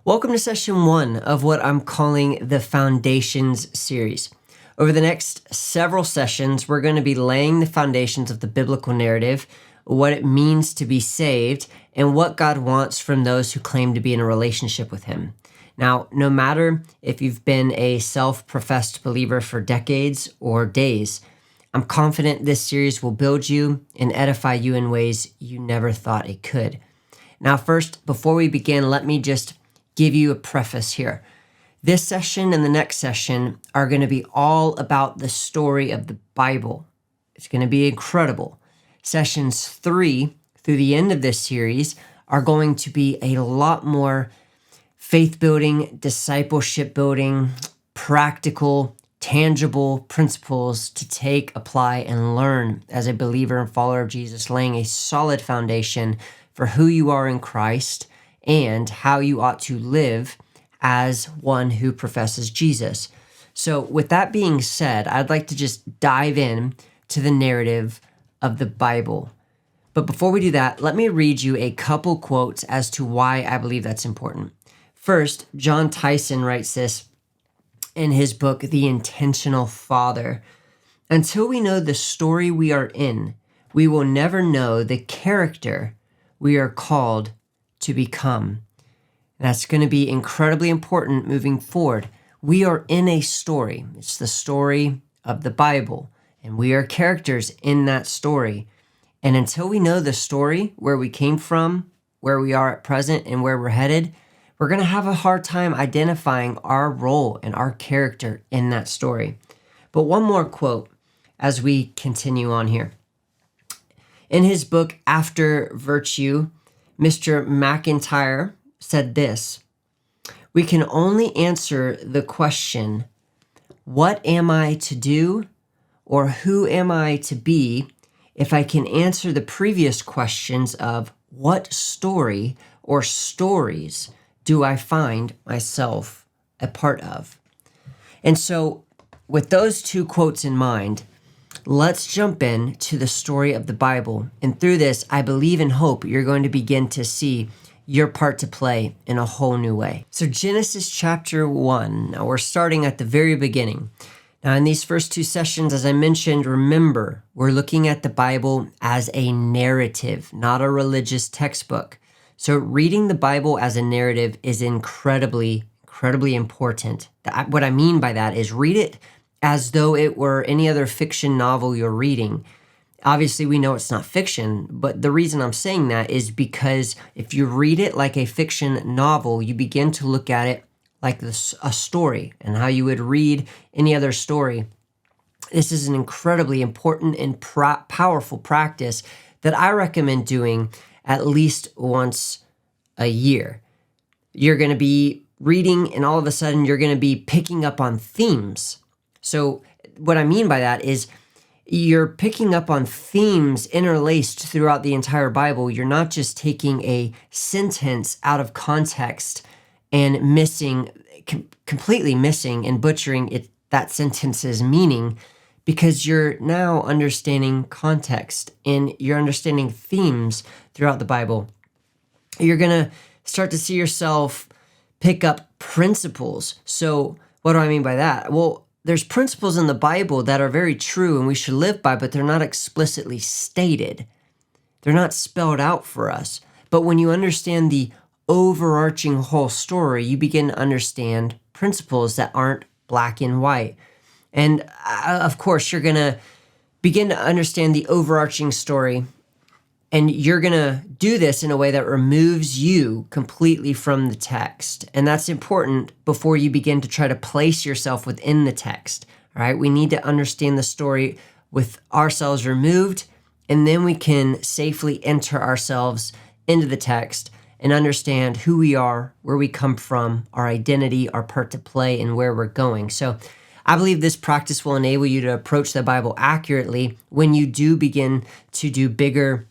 Welcome to session 1 of what I'm calling the Foundations series. Over the next several sessions, we're going to be laying the foundations of the biblical narrative, what it means to be saved, and what God wants from those who claim to be in a relationship with Him. Now, no matter if you've been a self-professed believer for decades or days, I'm confident this series will build you and edify you in ways you never thought it could. Now, first, before we begin, let me just give you a preface here. This session and the next session are going to be all about the story of the Bible. It's going to be incredible. Sessions 3 through the end of this series are going to be a lot more faith building, discipleship building, practical, tangible principles to take, apply, and learn as a believer and follower of Jesus, laying a solid foundation for who you are in Christ and how you ought to live as one who professes Jesus. So with that being said, I'd like to just dive in to the narrative of the Bible. But before we do that, let me read you a couple quotes as to why I believe that's important. First, John Tyson writes this in his book, The Intentional Father. Until we know the story we are in, we will never know the character we are called to become. That's going to be incredibly important moving forward. We are in a story. It's the story of the Bible, and we are characters in that story. And until we know the story, where we came from, where we are at present, and where we're headed, we're going to have a hard time identifying our role and our character in that story. But one more quote as we continue on here. In his book, After Virtue, Mr. McIntyre said this: "We can only answer the question, what am I to do, or who am I to be, if I can answer the previous questions of what story or stories do I find myself a part of?" And so with those two quotes in mind, let's jump in to the story of the Bible. And through this, I believe and hope you're going to begin to see your part to play in a whole new way. So Genesis chapter 1. Now we're starting at the very beginning. Now in these first two sessions, as I mentioned, remember, we're looking at the Bible as a narrative, not a religious textbook. So reading the Bible as a narrative is incredibly important. What I mean by that is read it as though it were any other fiction novel you're reading. Obviously, we know it's not fiction, but the reason I'm saying that is because if you read it like a fiction novel, you begin to look at it like a story, and how you would read any other story. This is an incredibly important and powerful practice that I recommend doing at least once a year. You're going to be reading, and all of a sudden, you're going to be picking up on themes. So what I mean by that is you're picking up on themes interlaced throughout the entire Bible. You're not just taking a sentence out of context and completely missing and butchering that sentence's meaning, because you're now understanding context and you're understanding themes throughout the Bible. You're going to start to see yourself pick up principles. So what do I mean by that? Well, there's principles in the Bible that are very true and we should live by, but they're not explicitly stated. They're not spelled out for us. But when you understand the overarching whole story, you begin to understand principles that aren't black and white. And of course, you're going to begin to understand the overarching story, and you're going to do this in a way that removes you completely from the text. And that's important before you begin to try to place yourself within the text. All right, we need to understand the story with ourselves removed, and then we can safely enter ourselves into the text and understand who we are, where we come from, our identity, our part to play, and where we're going. So I believe this practice will enable you to approach the Bible accurately when you do begin to do bigger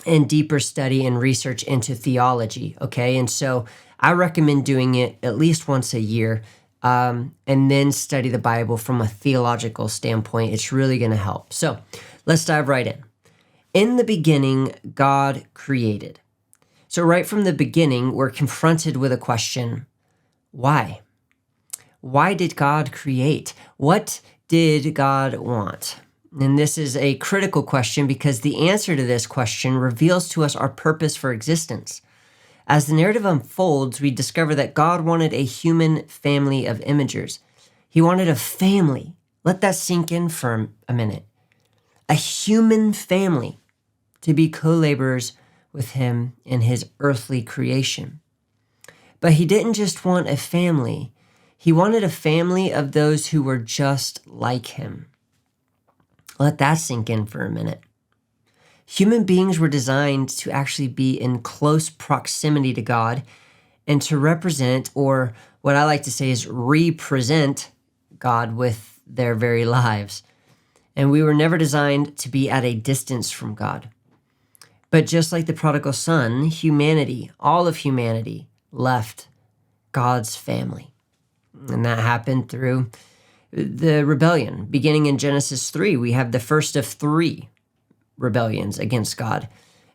and deeper study and research into theology, okay? And so I recommend doing it at least once a year, and then study the Bible from a theological standpoint. It's really going to help. So let's dive right in. In the beginning, God created. So right from the beginning, we're confronted with a question: why? Why did God create? What did God want? And this is a critical question because the answer to this question reveals to us our purpose for existence. As the narrative unfolds, we discover that God wanted a human family of imagers. He wanted a family. Let that sink in for a minute. A human family to be co-laborers with him in his earthly creation. But he didn't just want a family. He wanted a family of those who were just like him. Let that sink in for a minute. Human beings were designed to actually be in close proximity to God and to represent, or what I like to say is represent, God with their very lives. And we were never designed to be at a distance from God. But just like the prodigal son, humanity, all of humanity, left God's family. And that happened through the rebellion. Beginning in Genesis 3, we have the first of 3 rebellions against God.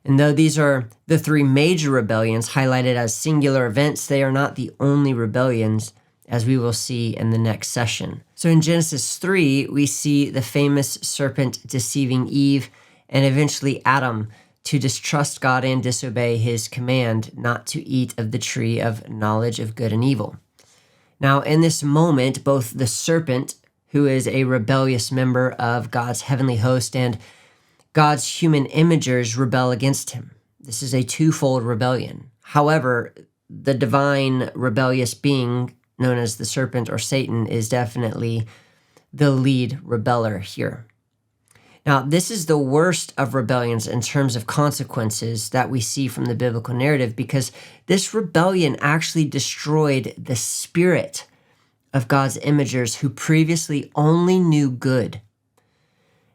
And though these are the 3 major rebellions highlighted as singular events, they are not the only rebellions, as we will see in the next session. So in Genesis 3, we see the famous serpent deceiving Eve and eventually Adam to distrust God and disobey his command not to eat of the tree of knowledge of good and evil. Now, in this moment, both the serpent, who is a rebellious member of God's heavenly host, and God's human imagers rebel against him. This is a twofold rebellion. However, the divine rebellious being known as the serpent or Satan is definitely the lead rebeller here. Now, this is the worst of rebellions in terms of consequences that we see from the biblical narrative, because this rebellion actually destroyed the spirit of God's imagers who previously only knew good.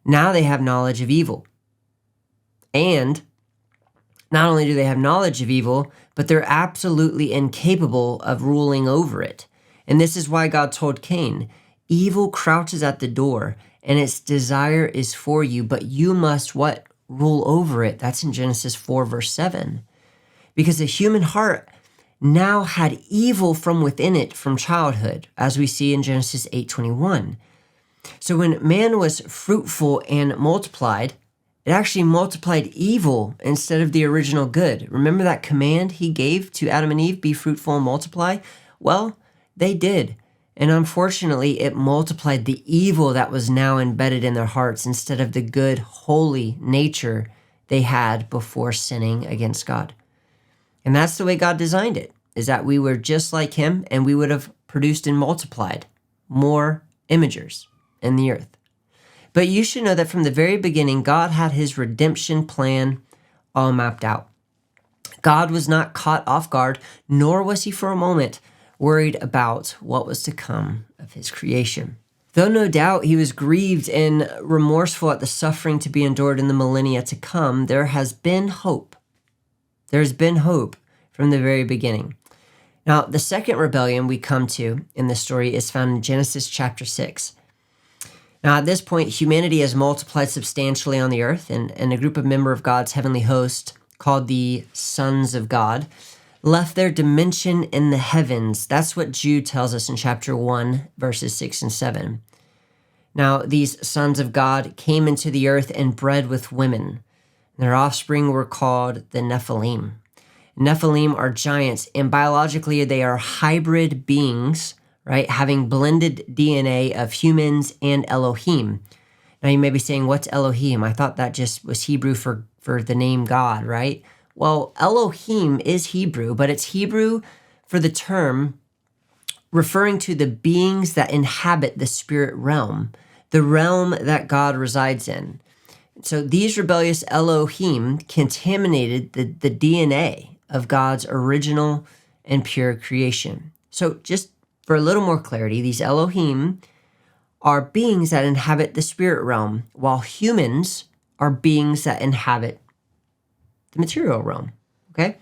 Now they have knowledge of evil. And not only do they have knowledge of evil, but they're absolutely incapable of ruling over it. And this is why God told Cain, evil crouches at the door, and its desire is for you, but you must what? Rule over it. That's in Genesis 4, verse 7. Because the human heart now had evil from within it from childhood, as we see in Genesis 8:21. So when man was fruitful and multiplied, it actually multiplied evil instead of the original good. Remember that command he gave to Adam and Eve, be fruitful and multiply? Well, they did. And unfortunately, it multiplied the evil that was now embedded in their hearts instead of the good, holy nature they had before sinning against God. And that's the way God designed it, is that we were just like him and we would have produced and multiplied more imagers in the earth. But you should know that from the very beginning, God had his redemption plan all mapped out. God was not caught off guard, nor was he for a moment worried about what was to come of his creation. Though no doubt he was grieved and remorseful at the suffering to be endured in the millennia to come, there has been hope. There's been hope from the very beginning. Now, the second rebellion we come to in this story is found in Genesis chapter 6. Now, at this point, humanity has multiplied substantially on the earth, and a group of members of God's heavenly host, called the sons of God, left their dimension in the heavens. That's what Jude tells us in chapter 1, verses 6 and 7. Now, these sons of God came into the earth and bred with women. Their offspring were called the Nephilim. Nephilim are giants, and biologically they are hybrid beings, right, having blended DNA of humans and Elohim. Now you may be saying, what's Elohim? I thought that just was Hebrew for the name God, right? Well, Elohim is Hebrew, but it's Hebrew for the term referring to the beings that inhabit the spirit realm, the realm that God resides in. So these rebellious Elohim contaminated the DNA of God's original and pure creation. So just for a little more clarity, these Elohim are beings that inhabit the spirit realm, while humans are beings that inhabit the material realm, okay?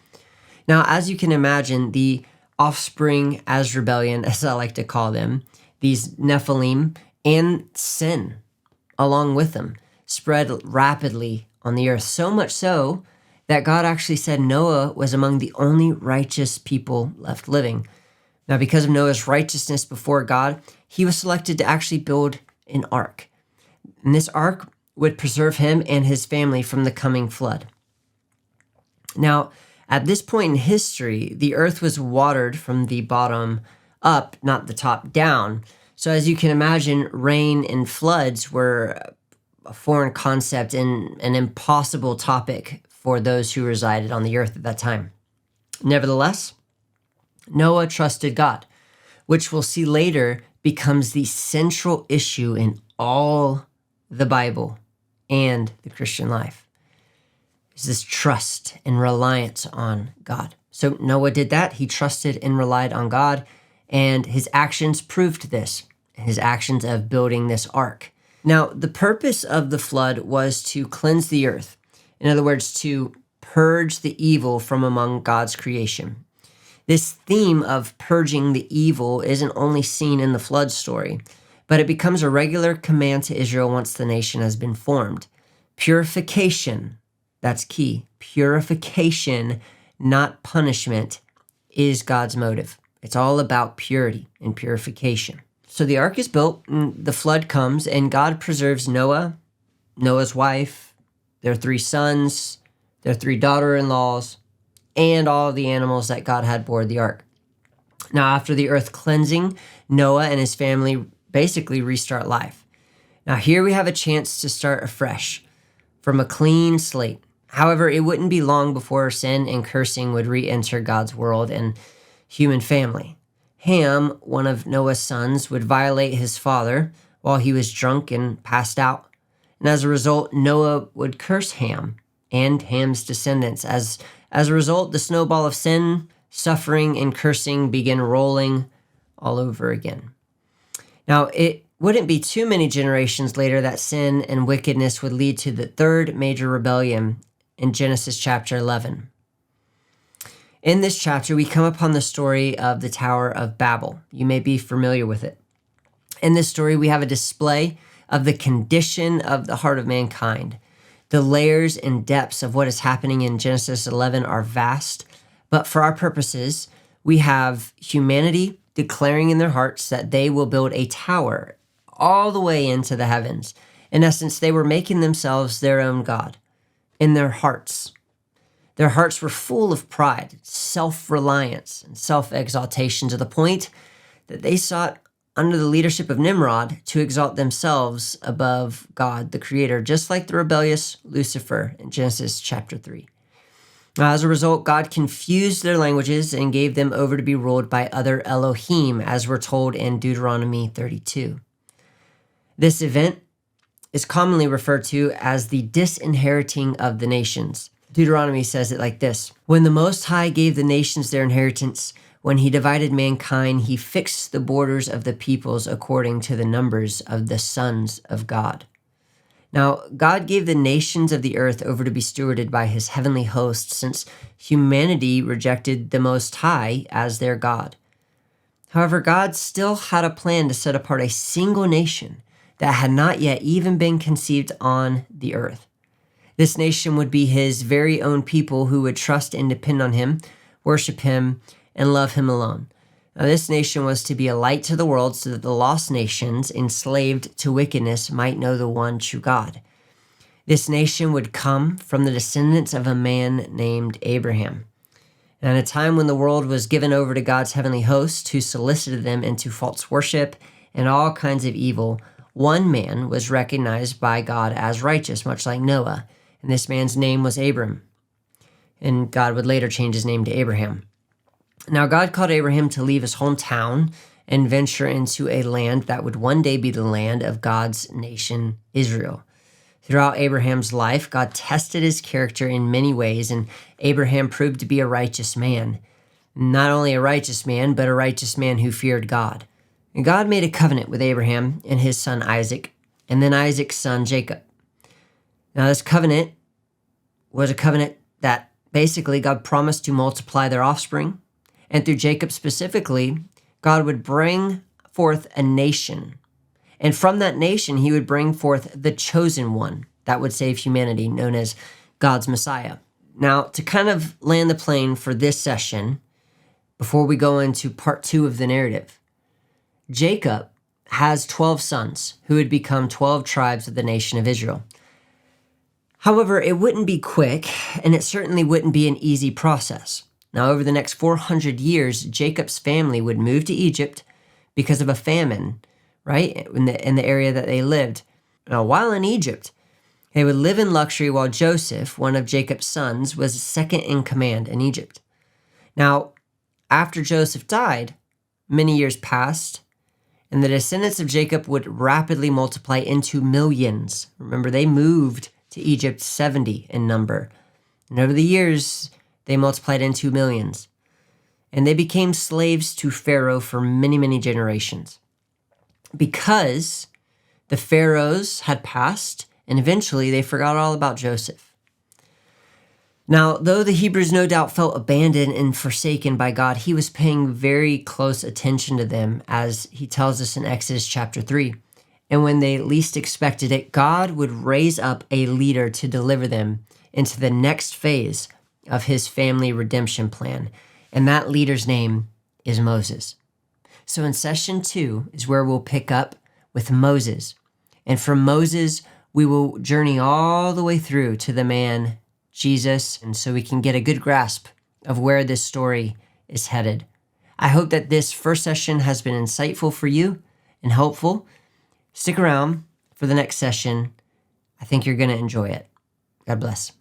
Now, as you can imagine, the offspring as rebellion, as I like to call them, these Nephilim, and sin along with them, spread rapidly on the earth, so much so that God actually said Noah was among the only righteous people left living. Now, because of Noah's righteousness before God, he was selected to actually build an ark. And this ark would preserve him and his family from the coming flood. Now, at this point in history, the earth was watered from the bottom up, not the top down. So as you can imagine, rain and floods were a foreign concept and an impossible topic for those who resided on the earth at that time. Nevertheless, Noah trusted God, which we'll see later becomes the central issue in all the Bible and the Christian life. Is this trust and reliance on God. So Noah did that. He trusted and relied on God, and his actions proved this, his actions of building this ark. Now, the purpose of the flood was to cleanse the earth. In other words, to purge the evil from among God's creation. This theme of purging the evil isn't only seen in the flood story, but it becomes a regular command to Israel once the nation has been formed. Purification, that's key. Purification, not punishment, is God's motive. It's all about purity and purification. So the ark is built, and the flood comes, and God preserves Noah, Noah's wife, their 3 sons, their 3 daughter-in-laws, and all of the animals that God had aboard the ark. Now, after the earth cleansing, Noah and his family basically restart life. Now, here we have a chance to start afresh from a clean slate. However, it wouldn't be long before sin and cursing would re-enter God's world and human family. Ham, one of Noah's sons, would violate his father while he was drunk and passed out. And as a result, Noah would curse Ham and Ham's descendants. As a result, the snowball of sin, suffering, and cursing began rolling all over again. Now, it wouldn't be too many generations later that sin and wickedness would lead to the 3rd major rebellion in Genesis chapter 11. In this chapter, we come upon the story of the Tower of Babel. You may be familiar with it. In this story, we have a display of the condition of the heart of mankind. The layers and depths of what is happening in Genesis 11 are vast, but for our purposes, we have humanity declaring in their hearts that they will build a tower all the way into the heavens. In essence, they were making themselves their own God in their hearts. Their hearts were full of pride, self-reliance, and self-exaltation to the point that they sought, under the leadership of Nimrod, to exalt themselves above God, the Creator, just like the rebellious Lucifer in Genesis chapter 3. Now, as a result, God confused their languages and gave them over to be ruled by other Elohim, as we're told in Deuteronomy 32. This event is commonly referred to as the disinheriting of the nations. Deuteronomy says it like this: "When the Most High gave the nations their inheritance, when he divided mankind, he fixed the borders of the peoples according to the numbers of the sons of God." Now, God gave the nations of the earth over to be stewarded by his heavenly host, since humanity rejected the Most High as their God. However, God still had a plan to set apart a single nation that had not yet even been conceived on the earth. This nation would be his very own people who would trust and depend on him, worship him, and love him alone. Now, this nation was to be a light to the world so that the lost nations, enslaved to wickedness, might know the one true God. This nation would come from the descendants of a man named Abraham. And at a time when the world was given over to God's heavenly host, who solicited them into false worship and all kinds of evil, one man was recognized by God as righteous, much like Noah. And this man's name was Abram. And God would later change his name to Abraham. Now, God called Abraham to leave his hometown and venture into a land that would one day be the land of God's nation, Israel. Throughout Abraham's life, God tested his character in many ways, and Abraham proved to be a righteous man. Not only a righteous man, but a righteous man who feared God. And God made a covenant with Abraham and his son Isaac, and then Isaac's son Jacob. Now, this covenant was a covenant that basically God promised to multiply their offspring. And through Jacob specifically, God would bring forth a nation. And from that nation, he would bring forth the chosen one that would save humanity, known as God's Messiah. Now, to kind of land the plane for this session, before we go into part 2 of the narrative, Jacob has 12 sons who would become 12 tribes of the nation of Israel. However, it wouldn't be quick, and it certainly wouldn't be an easy process. Now, over the next 400 years, Jacob's family would move to Egypt because of a famine, right, in the area that they lived. Now, while in Egypt, they would live in luxury while Joseph, one of Jacob's sons, was second in command in Egypt. Now, after Joseph died, many years passed, and the descendants of Jacob would rapidly multiply into millions. Remember, they moved to Egypt 70 in number. And over the years, they multiplied into millions. And they became slaves to Pharaoh for many, many generations. Because the pharaohs had passed, and eventually they forgot all about Joseph. Now, though the Hebrews no doubt felt abandoned and forsaken by God, he was paying very close attention to them, as he tells us in Exodus chapter 3. And when they least expected it, God would raise up a leader to deliver them into the next phase of his family redemption plan. And that leader's name is Moses. So in session 2 is where we'll pick up with Moses. And from Moses, we will journey all the way through to the man, Jesus, and so we can get a good grasp of where this story is headed. I hope that this first session has been insightful for you and helpful. Stick around for the next session. I think you're going to enjoy it. God bless.